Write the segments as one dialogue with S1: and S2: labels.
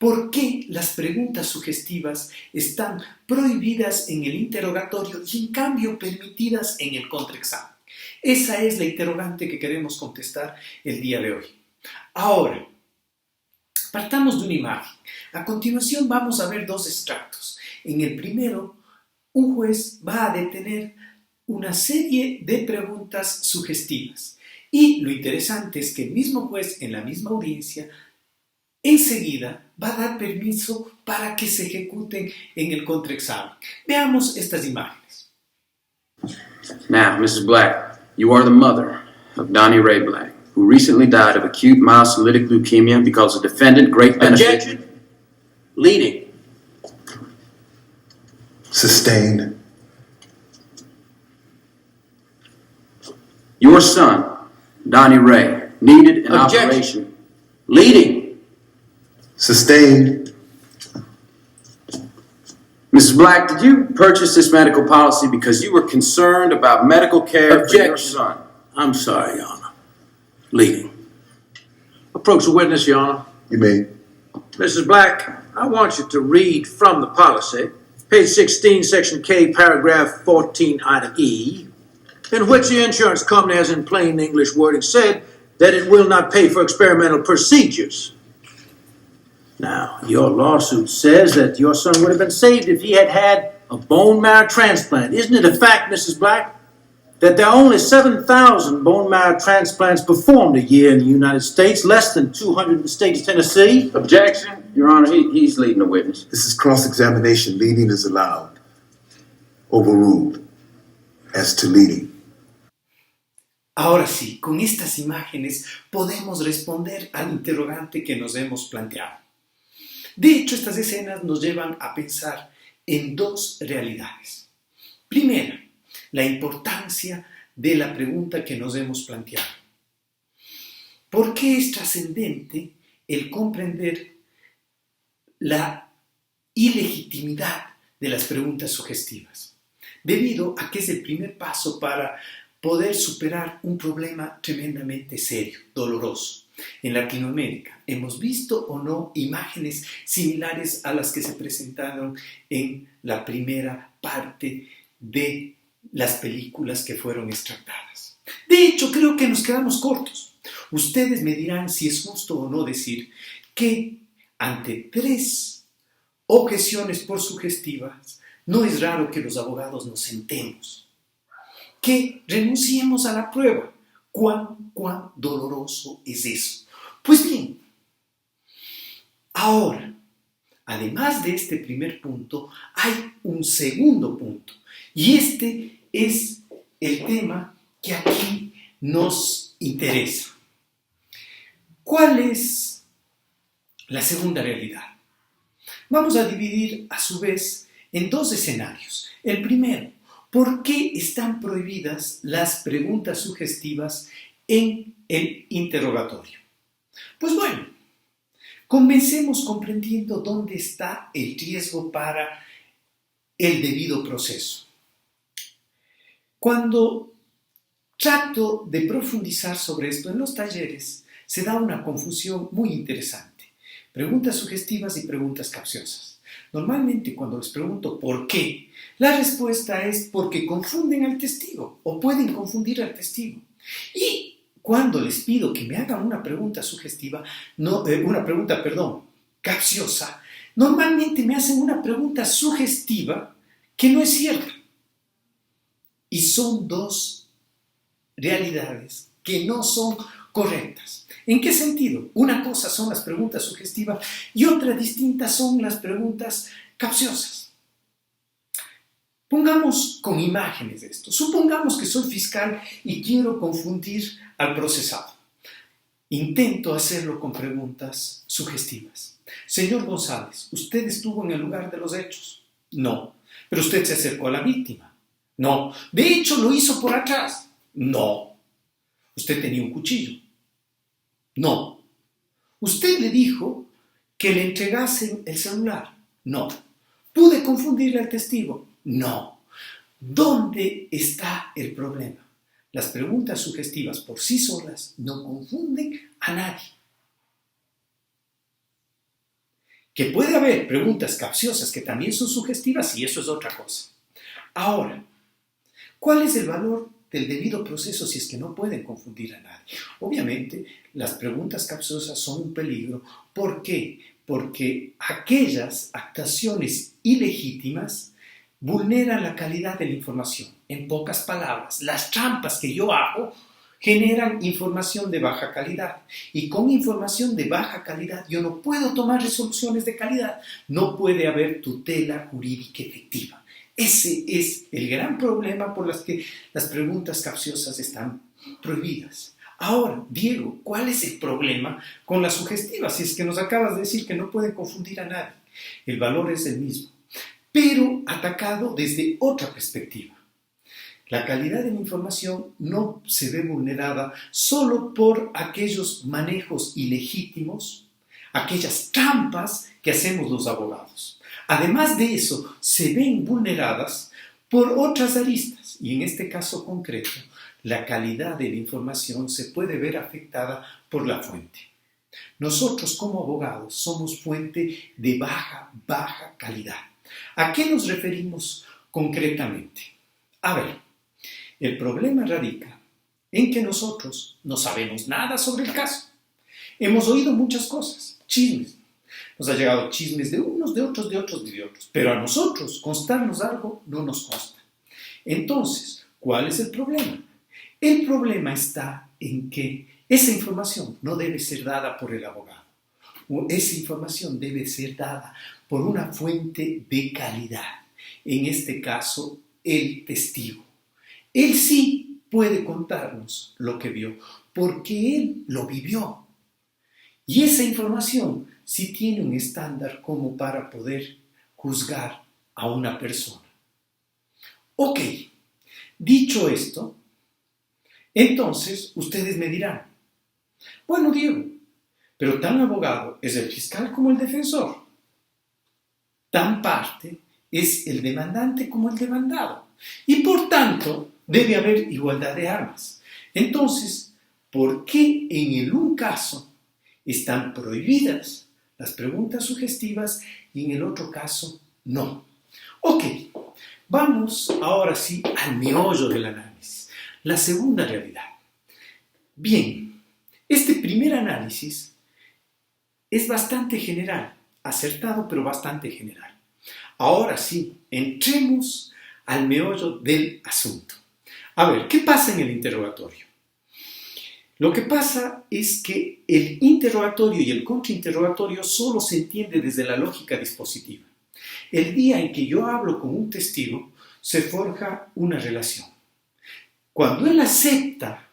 S1: ¿Por qué las preguntas sugestivas están prohibidas en el interrogatorio y en cambio permitidas en el contraexamen? Esa es la interrogante que queremos contestar el día de hoy. Ahora, partamos de una imagen. A continuación vamos a ver dos extractos. En el primero, un juez va a detener una serie de preguntas sugestivas. Y lo interesante es que el mismo juez en la misma audiencia enseguida va a dar permiso para que se ejecuten en el contraexamen. Veamos estas imágenes.
S2: Now, Mrs. Black, you are the mother of Donnie Ray Black, who recently died of acute myelolytic leukemia because the defendant great benefit...
S3: Objection. Leading.
S4: Sustained.
S2: Your son, Donnie Ray, needed an
S3: Objection.
S2: operation. Leading.
S4: Sustained.
S2: Mrs. Black, did you purchase this medical policy because you were concerned about medical care for your
S3: Objection.
S2: son?
S3: I'm sorry, Your Honor. Leading. Approach the witness, Your Honor.
S4: You may.
S3: Mrs. Black, I want you to read from the policy, page 16, section K, paragraph 14, item E, in which the insurance company has in plain English wording said that it will not pay for experimental procedures. Now, your lawsuit says that your son would have been saved if he had had a bone marrow transplant. Isn't it a fact, Mrs. Black, that there are only 7,000 bone marrow transplants performed a year in the United States, less than 200 in the state of Tennessee?
S2: Objection. Your Honor, he's leading the witness.
S4: This is cross-examination. Leading is allowed. Overruled. As to leading.
S1: Ahora sí, con estas imágenes podemos responder al interrogante que nos hemos planteado. De hecho, estas escenas nos llevan a pensar en dos realidades. Primera, la importancia de la pregunta que nos hemos planteado. ¿Por qué es trascendente el comprender la ilegitimidad de las preguntas sugestivas? Debido a que es el primer paso para poder superar un problema tremendamente serio, doloroso. En Latinoamérica, ¿hemos visto o no imágenes similares a las que se presentaron en la primera parte de las películas que fueron extractadas? De hecho, creo que nos quedamos cortos. Ustedes me dirán si es justo o no decir que ante 3 objeciones por sugestivas, no es raro que los abogados nos sentemos, que renunciemos a la prueba. ¿Cuán doloroso es eso? Pues bien, ahora, además de este primer punto, hay un segundo punto. Y este es el tema que aquí nos interesa. ¿Cuál es la segunda realidad? Vamos a dividir a su vez en 2 escenarios. El primero, ¿por qué están prohibidas las preguntas sugestivas en el interrogatorio? Pues bueno, comencemos comprendiendo dónde está el riesgo para el debido proceso. Cuando trato de profundizar sobre esto en los talleres, se da una confusión muy interesante. Preguntas sugestivas y preguntas capciosas. Normalmente cuando les pregunto ¿por qué?, la respuesta es porque confunden al testigo o pueden confundir al testigo. Y cuando les pido que me hagan una pregunta sugestiva, capciosa, normalmente me hacen una pregunta sugestiva que no es cierta. Y son 2 realidades que no son correctas. ¿En qué sentido? Una cosa son las preguntas sugestivas y otra distinta son las preguntas capciosas. Pongamos con imágenes esto. Supongamos que soy fiscal y quiero confundir al procesado. Intento hacerlo con preguntas sugestivas. Señor González, ¿usted estuvo en el lugar de los hechos? No. ¿Pero usted se acercó a la víctima? No. ¿De hecho lo hizo por atrás? No. ¿Usted tenía un cuchillo? No. ¿Usted le dijo que le entregasen el celular? No. ¿Pude confundirle al testigo? No. ¿Dónde está el problema? Las preguntas sugestivas por sí solas no confunden a nadie. Que puede haber preguntas capciosas que también son sugestivas y eso es otra cosa. Ahora, ¿cuál es el valor del debido proceso si es que no pueden confundir a nadie? Obviamente, las preguntas capciosas son un peligro. ¿Por qué? Porque aquellas actuaciones ilegítimas vulneran la calidad de la información. En pocas palabras, las trampas que yo hago generan información de baja calidad. Y con información de baja calidad yo no puedo tomar resoluciones de calidad. No puede haber tutela jurídica efectiva. Ese es el gran problema por el que las preguntas capciosas están prohibidas. Ahora, Diego, ¿cuál es el problema con las sugestivas? Si es que nos acabas de decir que no pueden confundir a nadie. El valor es el mismo, pero atacado desde otra perspectiva. La calidad de la información no se ve vulnerada solo por aquellos manejos ilegítimos, aquellas trampas que hacemos los abogados. Además de eso, se ven vulneradas por otras aristas y en este caso concreto, la calidad de la información se puede ver afectada por la fuente. Nosotros como abogados somos fuente de baja calidad. ¿A qué nos referimos concretamente? A ver, el problema radica en que nosotros no sabemos nada sobre el caso. Hemos oído muchas cosas, chismes. Nos ha llegado chismes de unos, de otros, pero a nosotros constarnos algo no nos consta. Entonces, ¿cuál es el problema? El problema está en que esa información no debe ser dada por el abogado. Esa información debe ser dada por una fuente de calidad. En este caso, el testigo. Él sí puede contarnos lo que vio, porque él lo vivió. Y esa información sí tiene un estándar como para poder juzgar a una persona. Ok, dicho esto, entonces ustedes me dirán, bueno, Diego, pero tan abogado es el fiscal como el defensor. Tan parte es el demandante como el demandado. Y por tanto, debe haber igualdad de armas. Entonces, ¿por qué en el un caso están prohibidas las preguntas sugestivas y en el otro caso no? Ok, vamos ahora sí al meollo del análisis, la segunda realidad. Bien, este primer análisis es bastante general, acertado pero bastante general. Ahora sí, entremos al meollo del asunto. A ver, ¿qué pasa en el interrogatorio? Lo que pasa es que el interrogatorio y el contrainterrogatorio solo se entiende desde la lógica dispositiva. El día en que yo hablo con un testigo, se forja una relación. Cuando él acepta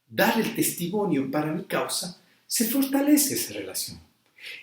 S1: dar el testimonio para mi causa, se fortalece esa relación.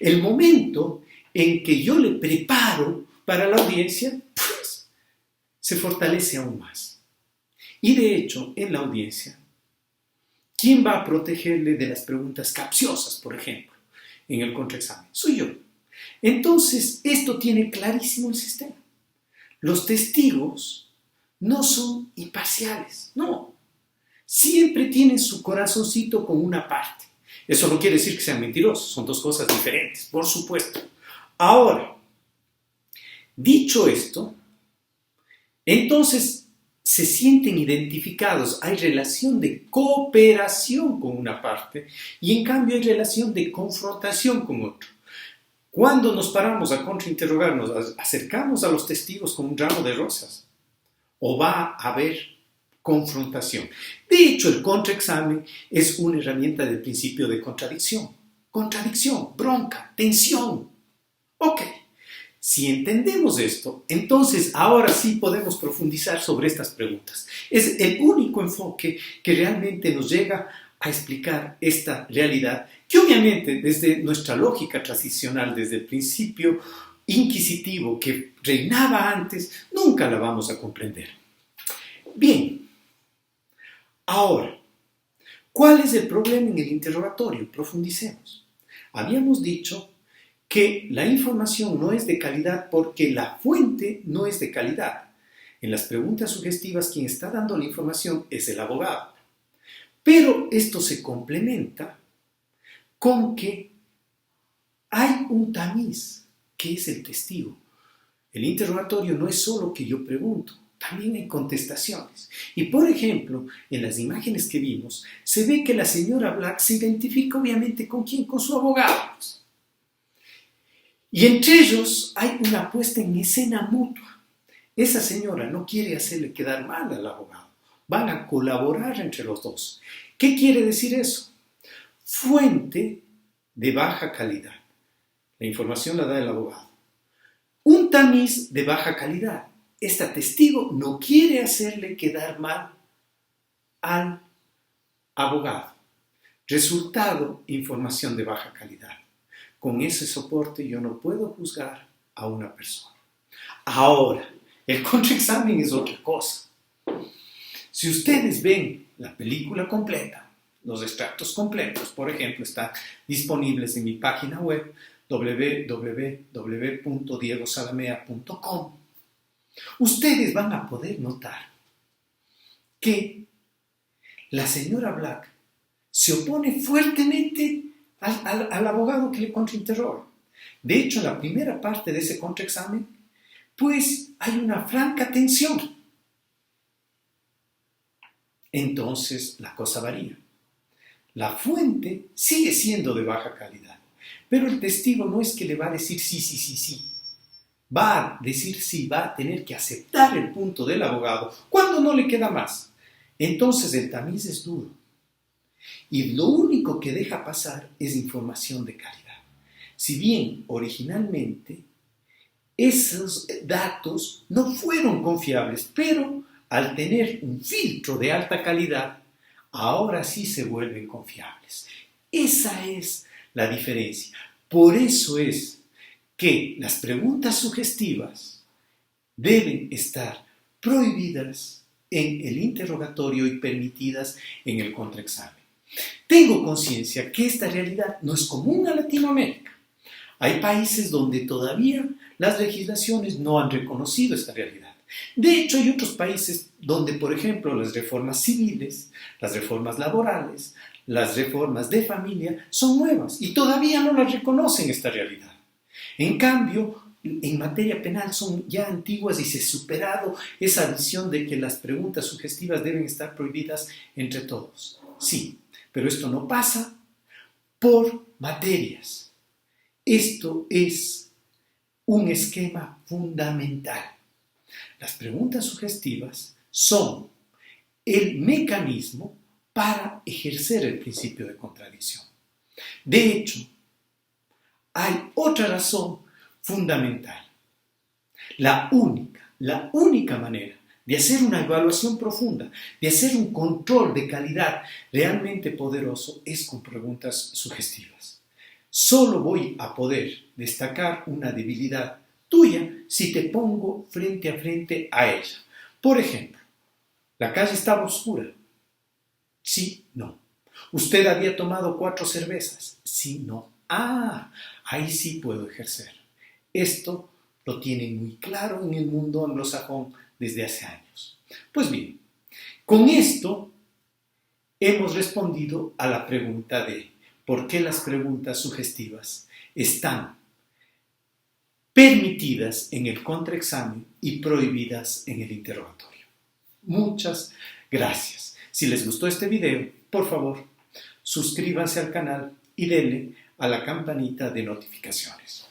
S1: El momento en que yo le preparo para la audiencia, pues, se fortalece aún más. Y de hecho, en la audiencia, ¿quién va a protegerle de las preguntas capciosas, por ejemplo, en el contraexamen? Soy yo. Entonces, esto tiene clarísimo el sistema. Los testigos no son imparciales, no. Siempre tienen su corazoncito con una parte. Eso no quiere decir que sean mentirosos, son dos cosas diferentes, por supuesto. Ahora, dicho esto, entonces se sienten identificados, hay relación de cooperación con una parte y en cambio hay relación de confrontación con otro. Cuando nos paramos a contrainterrogarnos, acercamos a los testigos con un ramo de rosas o va a haber confrontación. De hecho, el contraexamen es una herramienta del principio de contradicción. Contradicción, bronca, tensión. Ok. Si entendemos esto, entonces ahora sí podemos profundizar sobre estas preguntas. Es el único enfoque que realmente nos llega a explicar esta realidad, que obviamente desde nuestra lógica tradicional, desde el principio inquisitivo que reinaba antes, nunca la vamos a comprender. Bien, ahora, ¿cuál es el problema en el interrogatorio? Profundicemos. Habíamos dicho que la información no es de calidad porque la fuente no es de calidad. En las preguntas sugestivas, quien está dando la información es el abogado. Pero esto se complementa con que hay un tamiz ¿qué es el testigo? El interrogatorio no es solo que yo pregunto, también hay contestaciones. Y por ejemplo, en las imágenes que vimos, se ve que la señora Black se identifica obviamente con quién, con su abogado. Y entre ellos hay una puesta en escena mutua. Esa señora no quiere hacerle quedar mal al abogado. Van a colaborar entre los dos. ¿Qué quiere decir eso? Fuente de baja calidad. La información la da el abogado. Un tamiz de baja calidad. Esta testigo no quiere hacerle quedar mal al abogado. Resultado, información de baja calidad. Con ese soporte yo no puedo juzgar a una persona. Ahora, el contraexamen es otra cosa. Si ustedes ven la película completa, los extractos completos, por ejemplo, están disponibles en mi página web www.diegosalamea.com, ustedes van a poder notar que la señora Black se opone fuertemente al abogado que le contrainterroga. De hecho, en la primera parte de ese contraexamen, pues hay una franca tensión. Entonces, la cosa varía. La fuente sigue siendo de baja calidad, pero el testigo no es que le va a decir sí, sí, sí, sí. Va a decir sí, va a tener que aceptar el punto del abogado cuando no le queda más. Entonces, el tamiz es duro. Y lo único que deja pasar es información de calidad. Si bien originalmente esos datos no fueron confiables, pero al tener un filtro de alta calidad, ahora sí se vuelven confiables. Esa es la diferencia. Por eso es que las preguntas sugestivas deben estar prohibidas en el interrogatorio y permitidas en el contraexamen. Tengo conciencia que esta realidad no es común a Latinoamérica. Hay países donde todavía las legislaciones no han reconocido esta realidad. De hecho, hay otros países donde, por ejemplo, las reformas civiles, las reformas laborales, las reformas de familia son nuevas y todavía no las reconocen esta realidad. En cambio, en materia penal son ya antiguas y se ha superado esa visión de que las preguntas sugestivas deben estar prohibidas entre todos. Sí, pero esto no pasa por materias. Esto es un esquema fundamental. Las preguntas sugestivas son el mecanismo para ejercer el principio de contradicción. De hecho, hay otra razón fundamental. La única manera de hacer una evaluación profunda, de hacer un control de calidad realmente poderoso es con preguntas sugestivas. Solo voy a poder destacar una debilidad tuya si te pongo frente a frente a ella. Por ejemplo, ¿la calle estaba oscura? Sí, no. ¿Usted había tomado 4 cervezas? Sí, no. Ah, ahí sí puedo ejercer. Esto lo tienen muy claro en el mundo anglosajón desde hace años. Pues bien, con esto hemos respondido a la pregunta de por qué las preguntas sugestivas están permitidas en el contraexamen y prohibidas en el interrogatorio. Muchas gracias. Si les gustó este video, por favor, suscríbanse al canal y denle a la campanita de notificaciones.